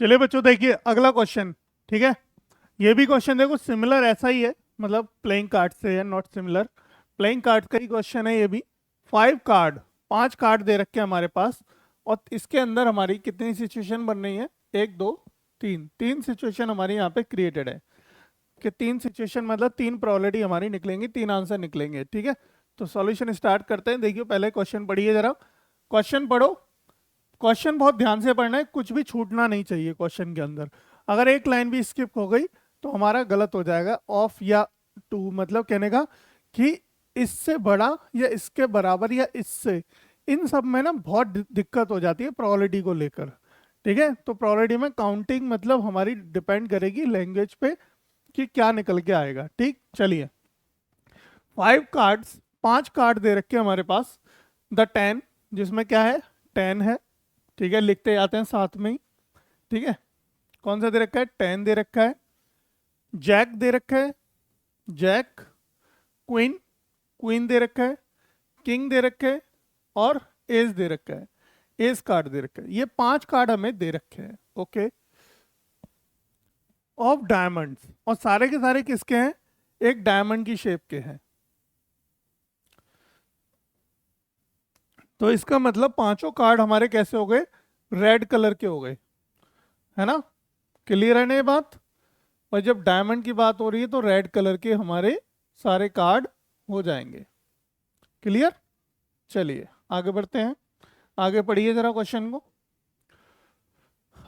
चलिए बच्चों देखिए अगला क्वेश्चन। ठीक है, ये भी क्वेश्चन देखो सिमिलर ऐसा ही है, मतलब प्लेइंग कार्ड से है, नॉट सिमिलर। प्लेइंग कार्ड का ही क्वेश्चन है ये भी। 5 कार्ड, 5 कार्ड दे रखे हैं हमारे पास, और इसके अंदर हमारी कितनी सिचुएशन बन रही है? एक, दो, तीन, तीन सिचुएशन हमारी यहाँ पे क्रिएटेड है। कि तीन सिचुएशन मतलब तीन प्रोबेबिलिटी हमारी निकलेंगी, तीन आंसर निकलेंगे। ठीक है, तो सॉल्यूशन स्टार्ट करते हैं। देखिए पहले क्वेश्चन पढ़िए जरा, क्वेश्चन पढ़ो। क्वेश्चन बहुत ध्यान से पढ़ना है, कुछ भी छूटना नहीं चाहिए क्वेश्चन के अंदर। अगर एक लाइन भी स्किप हो गई तो हमारा गलत हो जाएगा। ऑफ या टू मतलब कहने का कि इससे बड़ा या इसके बराबर या इससे, इन सब में ना बहुत दिक्कत हो जाती है प्रोबेबिलिटी को लेकर। ठीक है, तो प्रोबेबिलिटी में काउंटिंग मतलब हमारी डिपेंड करेगी लैंग्वेज पे कि क्या निकल के आएगा। ठीक, चलिए 5 कार्ड्स, 5 कार्ड दे रखे हैं हमारे पास। द 10, जिसमें क्या है? 10 है। ठीक है, लिखते जाते हैं साथ में ही। ठीक है, कौन सा दे रखा है? 10 दे रखा है। जैक दे रखा है, जैक। क्वीन, क्वीन दे रखा है। किंग दे रखे है, और एस दे रखा है। एस कार्ड दे रखा है। ये 5 कार्ड हमें दे रखे हैं। ओके, ऑफ डायमंड्स, और सारे के सारे किसके हैं? एक डायमंड की शेप के हैं। तो इसका मतलब पांचों कार्ड हमारे कैसे हो गए? रेड कलर के हो गए, है ना? क्लियर है ना ये बात? और जब डायमंड की बात हो रही है तो रेड कलर के हमारे सारे कार्ड हो जाएंगे। क्लियर? चलिए आगे बढ़ते हैं। आगे पढ़िए जरा क्वेश्चन को।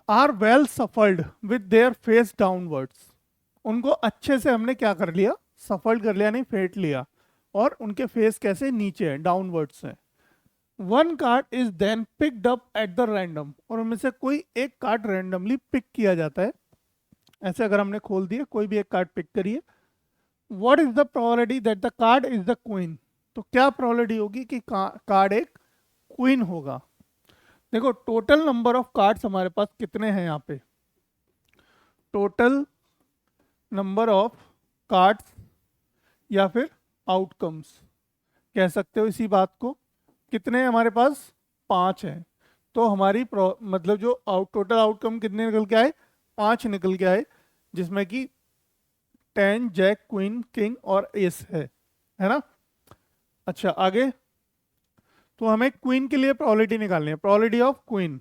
Are well shuffled with their face downwards, उनको अच्छे से हमने क्या कर लिया? सफल्ड कर लिया, नहीं फेंट लिया। और उनके फेस कैसे? नीचे है, डाउनवर्ड्स है। One card is then picked up at the random, और उनमें से कोई एक कार्ड रैंडमली पिक किया जाता है। ऐसे अगर हमने खोल दिया, कोई भी एक कार्ड पिक करिए। What is the probability that the card is the queen, तो क्या प्रोबेबिलिटी होगी कि कार्ड एक क्वीन होगा? देखो टोटल नंबर ऑफ कार्ड्स हमारे पास कितने हैं यहाँ पे? टोटल नंबर ऑफ कार्ड्स या फिर आउटकम्स कह सकते हो इसी बात को। कितने हैं हमारे पास? 5 हैं। तो हमारी मतलब जो टोटल आउटकम कितने निकल के आए? 5 निकल के आए, जिसमें कि 10, जैक, क्वीन, किंग और एस है ना? अच्छा आगे, तो हमें क्वीन के लिए प्रोबेबिलिटी निकालनी है, प्रोबेबिलिटी ऑफ क्वीन।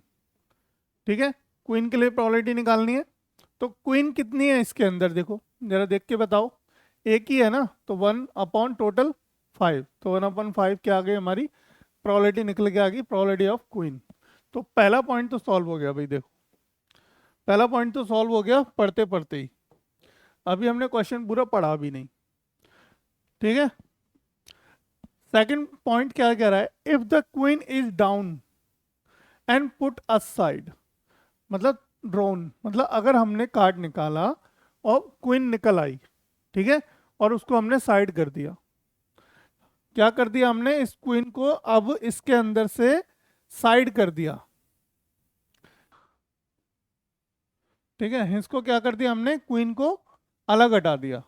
ठीक है, क्वीन के लिए प्रोबेबिलिटी निकालनी है। तो क्वीन कितनी है इसके अंदर? देखो जरा देख के बताओ। एक ही है ना, तो 1/टोटल 5, तो 1/5 क्या आ गई हमारी प्रोबेबिलिटी? निकल के आ गई प्रोबेबिलिटी ऑफ क्वीन। तो पहला पॉइंट तो सॉल्व हो गया भाई। देखो पहला पॉइंट तो सॉल्व हो गया पढ़ते पढ़ते ही। अभी हमने क्वेश्चन पूरा पढ़ा भी नहीं। ठीक है, सेकंड पॉइंट क्या कह रहा है? If the queen is down and put aside, मतलब ड्रोन, मतलब अगर हमने कार्ड निकाला और क्वीन निकल आई, ठीक है, और उसको हमने साइड कर दिया। क्या कर दिया हमने? इस क्वीन को अब इसके अंदर से साइड कर दिया। ठीक है, इसको क्या कर दिया हमने? क्वीन को अलग हटा दिया।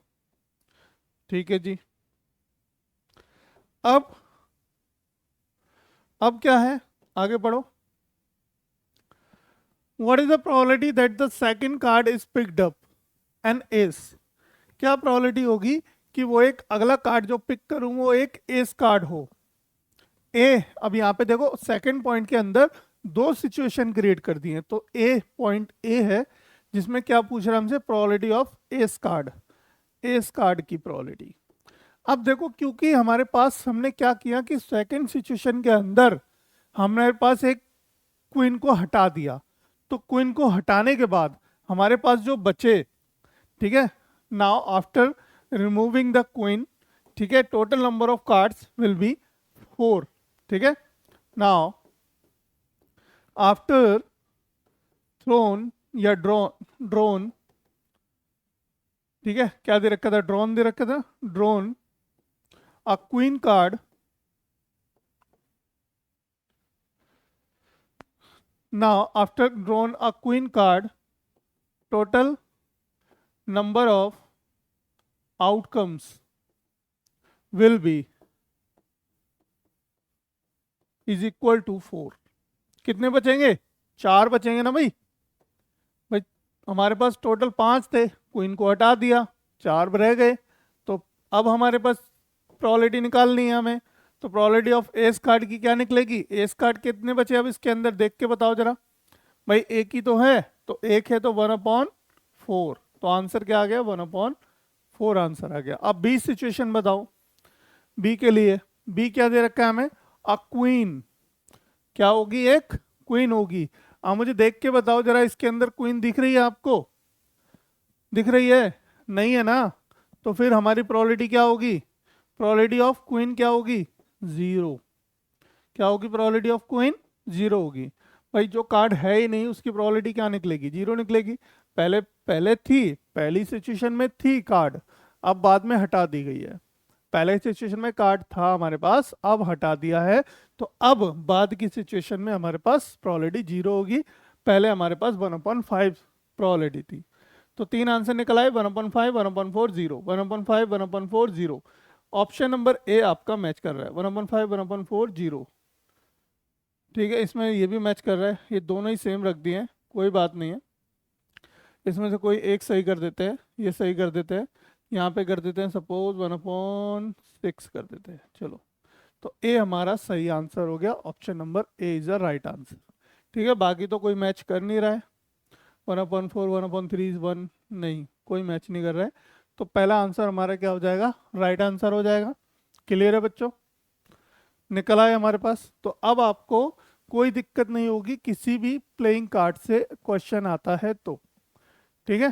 ठीक है जी। अब क्या है? आगे पढ़ो। What is the probability that the second card is picked up an S, क्या प्रोबेबिलिटी होगी कि वो एक अगला कार्ड जो पिक करूं वो एक एस कार्ड हो? ए, अब यहाँ पे देखो सेकंड पॉइंट के अंदर दो सिचुएशन क्रिएट कर दी हैं, तो ए पॉइंट ए है जिसमें क्या पूछ रहा है हमसे? Probability of S card, S card की प्रोबेबिलिटी। अब देखो क्योंकि हमारे पास हमने क्या किया कि सेकंड सिचुएशन के अंदर हमारे पास एक क्वीन को हटा दिया, तो क्वीन को हटाने के बाद हमारे पास जो बचे, ठीक है, now after removing the queen, ठीक है, total number of cards will be 4। ठीक है, नाउ आफ्टर थ्रोन या ड्रोन, ठीक है, क्या दे रखा था? ड्रोन दे रखा था। Drone a queen card, now after drawn a queen card, total number of outcomes will be is equal to 4। कितने बचेंगे? 4 बचेंगे ना भाई? भाई हमारे पास टोटल 5 थे, क्वीन को हटा दिया, 4 रह गए। तो अब हमारे पास प्रोबेबिलिटी निकालनी है हमें, तो प्रोबेबिलिटी ऑफ एस कार्ड की क्या निकलेगी? एस कार्ड कितने बचे अब इसके अंदर, देख के बताओ जरा। भाई एक ही तो है, तो एक है तो 1/4, तो आंसर क्या आ गया? 1/4 आंसर आ गया। अब बी सिचुएशन बताओ, बी के लिए। बी क्या दे रखा है हमें? A queen. क्या होगी? एक क्वीन होगी। अब मुझे देख के बताओ जरा, इसके अंदर क्वीन दिख रही है आपको? दिख रही है? नहीं है ना? तो फिर हमारी प्रोबेबिलिटी क्या होगी? प्रोबेबिलिटी ऑफ क्वीन क्या होगी? 0। क्या होगी प्रोबेबिलिटी ऑफ क्वीन? 0 होगी। भाई जो कार्ड है ही नहीं उसकी प्रोबेबिलिटी क्या निकलेगी? 0 निकलेगी। पहले पहले थी, पहली सिचुएशन में थी कार्ड, अब बाद में हटा दी गई है। पहले सिचुएशन में कार्ड था हमारे पास, अब हटा दिया है, तो अब बाद की सिचुएशन में हमारे पास प्रोबेबिलिटी 0 होगी। पहले हमारे पास 1/5 प्रोबेबिलिटी थी। तो 3 आंसर निकल आए, 1/5, 1/4, 0, 1/5, 1/4, 0। ऑप्शन नंबर ए आपका मैच कर रहा है, 1/5, 1/4, 0। ठीक है, इसमें ये भी मैच कर रहा है, ये दोनों ही सेम रख दिए हैं, कोई बात नहीं है। इसमें से कोई एक सही कर देते हैं, ये सही कर देते हैं, यहाँ पे कर देते हैं सपोज 1/6 कर देते हैं। चलो, तो ए हमारा सही आंसर हो गया, option number A is the right answer. ठीक है, बाकी तो कोई मैच कर नहीं रहा है, 1/4, 1/3, 1 नहीं, कोई मैच नहीं कर रहा है। तो पहला आंसर हमारा क्या हो जाएगा? राइट आंसर हो जाएगा। क्लियर है बच्चों? निकल आए हमारे पास। तो अब आपको कोई दिक्कत नहीं होगी किसी भी प्लेइंग कार्ड से क्वेश्चन आता है तो। ठीक है।